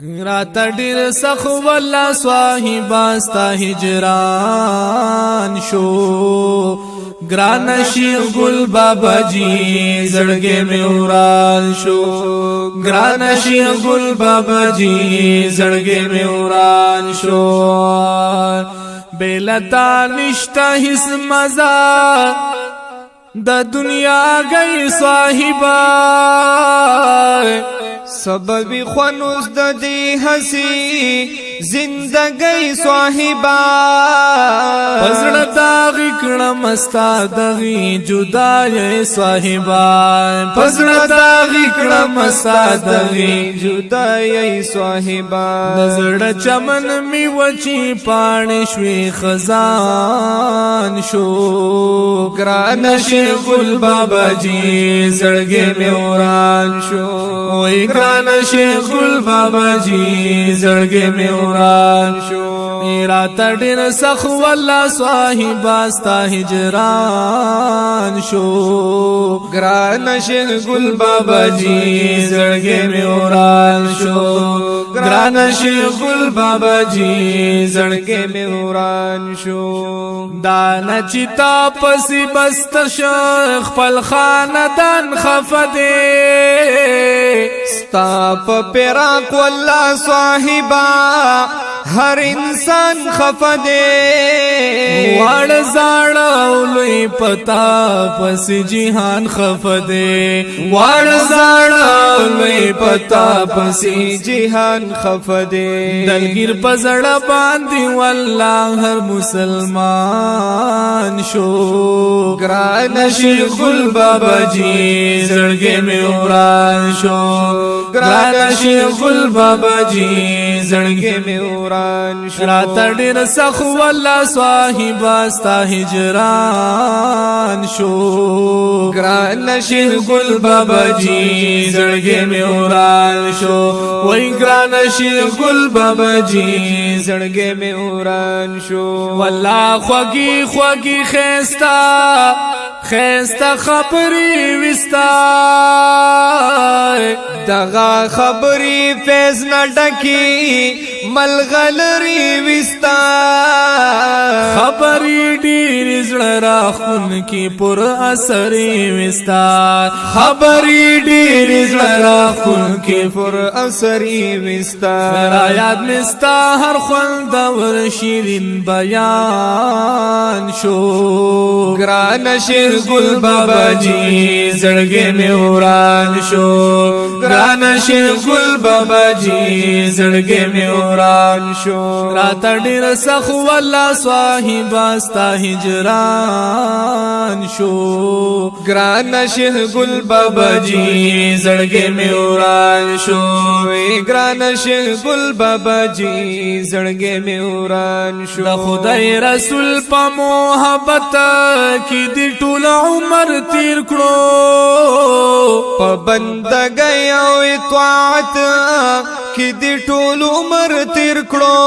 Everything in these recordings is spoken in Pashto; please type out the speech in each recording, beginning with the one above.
رات ډیر سخت والله صاحبا ستا هجران شو ګران شیخ ګل بابا جی زړګې مې وران شو ګران شیخ ګل بابا جی زړګې مې وران شو بیلتا نشتا هیڅ مزه د دنیا گئی صاحبا سبب خونوس د دې هسي زندګۍ صاحبا پزړه داغی کړه مستا دغی جدای صاحبا پزړه داغی کړه مستا دغی جدای صاحبا نظر چمن می وچی پانی شوی خزان شو ګران شیخ ګل بابا جی زړګې مې وران شو وای ګران شیخ ګل بابا جی زړګې مې وران شو رات ډیر سخت والله صاحبا ستا هجران شو ګران شیخ ګل بابا جی زړګې مې وران شو ګران شیخ ګل بابا جی زړګې مې وران شو دانا چتا پسی بست شیخ خپل خاندان خفدے ستا په پیراق والله صاحبا هر انسان خفدے وړ زاړه لوی پتا پس جهان خفدے وړ زاړه لوی پتا پس جهان خفدے دلګر پزړه باندې والله هر مسلمان شو ګران شیخ ګل بابا جی زړګې مې وران شو ګران شیخ ګل بابا جی زړګې مې وران شو رات ډیر سخت والله صاحبا ستا هجران شو ګران شیخ ګل بابا جی زړګې مې وران شو وای ګران شیخ ګل بابا جی زړګې مې وران شو والله خوږی خوږی خيستا خيستا خبري وستا دغه خبري فیض نه ډکی ملغلری وستا خبري ډیر زړه راخون کی پر اثر وستا خبري ډیر زړه راخون کی پر اثر وستا را یاد مستا هر خوند ور شیرین بیان شو ګران شیخ ګل بابا جی زړګې مې وران شو ګران شیخ ګل بابا جی زړګې مې وران شو رات ډیر سخت والله صاحبا ستا هجران شو ګران شیخ ګل بابا جی زړګې مې وران شو ګران شیخ ګل بابا جی زړګې مې وران شو د خدای رسول په محبت کې د ټول عمر تیر کړو په بندګۍ او اطاعت کې د ټول عمر تیر کړو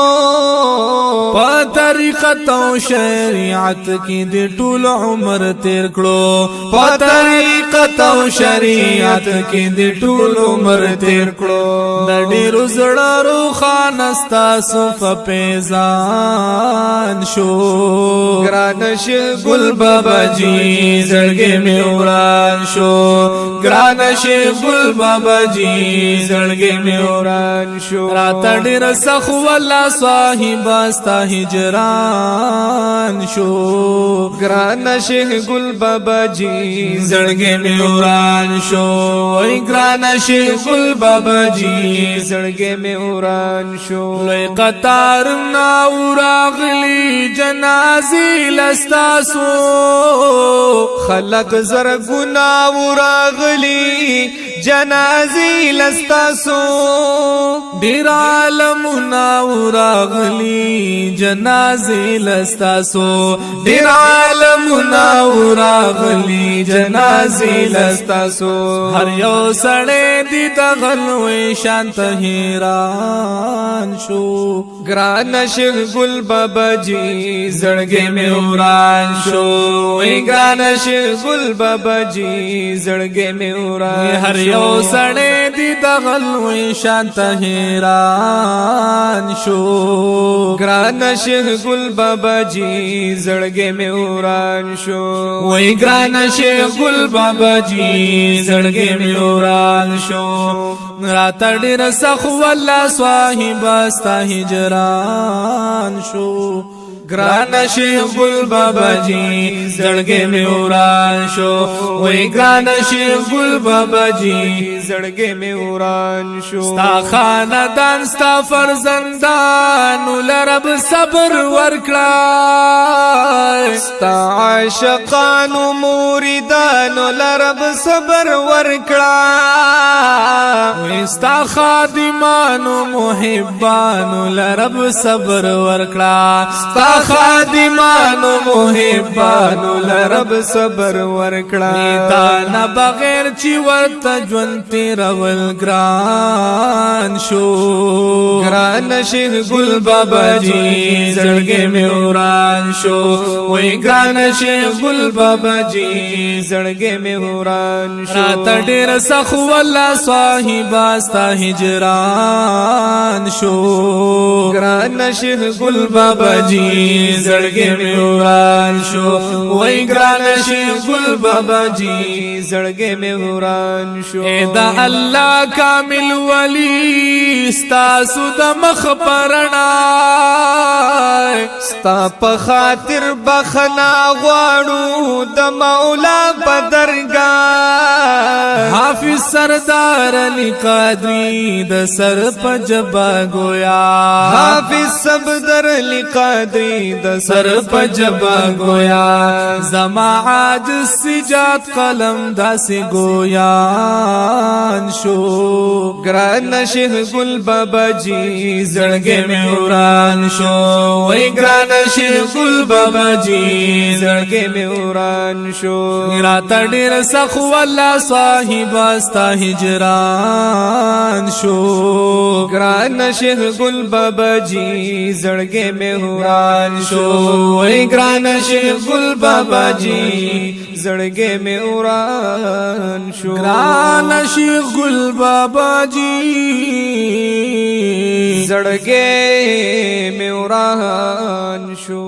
په طریقت او شریعت کې د ټول عمر تیر کړو په طریقت او شریعت کې د ټول عمر تیر کړو د ډیرو زړه روخانه ستاسو په پیزان شو ګران شیخ ګل بابا جی زړګې مې وران شو ګران شیخ ګل بابا جی زړګې مې وران شو رات ډیر سخت والله صاحبا ستا هجران شو ګران شیخ ګل بابا جی زړګې مې وران شو وای ګران شیخ ګل بابا جی زړګې مې وران شو لوی قطار نا وراغلی جنازې لستاسو خلق زرګنا وراغلی جنازې لستاسو ډیر عالمنا وراغلی جنازې لستاسو ډیر عالمنا وراغلی جنازې لستاسو هر یو سړی دی دغلوي شانت حیران شو ګران شیخ ګل بابا جی زړګې مې وران شو ګران شیخ ګل بابا جی زړګې مې وران هر یو سړی دی دغلوي شانت حیران حیران شو ګران شیخ ګل بابا جی زړګې مې وران شو وای ګران شیخ ګل بابا جی زړګې مې وران شو رات ډېر سخت والله صاحب استا هجران شو ګران شیخ ګل بابا جی زړګې مې وران شو وای ګران شیخ ګل بابا جی زړګې مې وران شو ستا خاندان ستا فرزندان لرب صبر ورکړه ستا عاشقانو مریدانو لرب صبر ورکړه ستا خادمانو محبانو لرب صبر ورکړه ستا خادمانو محبانو لرب صبر ورکړه دا نه بغیر چې ورته ژوند تیرول ګران شو ګران شیخ ګل بابا جی زړګې مې وران شو وای ګران شیخ ګل بابا جی زړګې مې وران شو رات ډېر سخت والله صاحب استا هجران شو ګران شیخ ګل بابا جی زړګې مې وران شو وای ګران شیخ ګل بابا جی زړګې مې وران شو دا الله کامل ولی ستاسو د مخ پرنا ستا په خاطر بخنا غواړو د مولا په درگاه حافظ سردارعلی قادری د سر په جبا گویا حافظ صاحب قادری د سر په جبا گویا زما عاجز سجاد قلم داسې گویان شو ګران شیخ ګل بابا جی زړګې مې وران شو وای ګران شیخ ګل بابا جی زړګې مې وران شو رات ډېر سخت والله صاحب استا هجران شو ګران شیخ ګل بابا جی زړګې مې وران شو وای ګران شیخ ګل بابا جی زړګې مې وران شو ګران شیخ ګل بابا جی زړګې مې وران شو